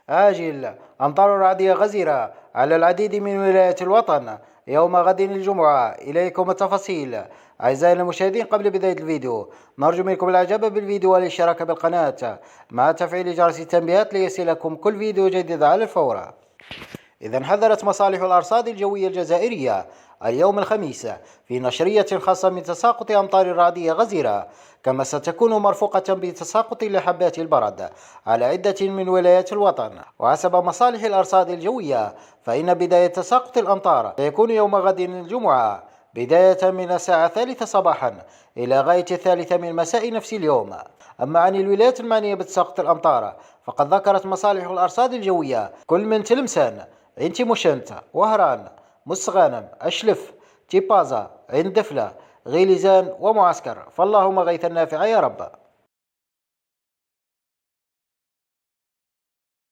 آجل. أمطار رعدية غزيرة على العديد من ولايات الوطن يوم غد الجمعة. إليكم التفاصيل. أعزائي المشاهدين، قبل بداية الفيديو نرجو منكم الإعجاب بالفيديو والاشتراك بالقناة مع تفعيل جرس التنبيهات ليصلكم كل فيديو جديد على الفور. إذا حذرت مصالح الأرصاد الجوية الجزائرية اليوم الخميس في نشرية خاصة من تساقط أمطار رعدية غزيرة، كما ستكون مرفوقة بتساقط لحبات البرد على عدة من ولايات الوطن. وحسب مصالح الأرصاد الجوية فإن بداية تساقط الأمطار سيكون يوم غد الجمعة بداية من الساعة 3 صباحا إلى غاية 3 من مساء نفس اليوم. أما عن الولايات المعنية بتساقط الأمطار فقد ذكرت مصالح الأرصاد الجوية كل من تلمسان، عين تيموشنت، وهران، مستغانم، أشلف، تيبازا، عين دفلة، غيليزان ومعسكر. فاللهم غيثا نافعا يا رب.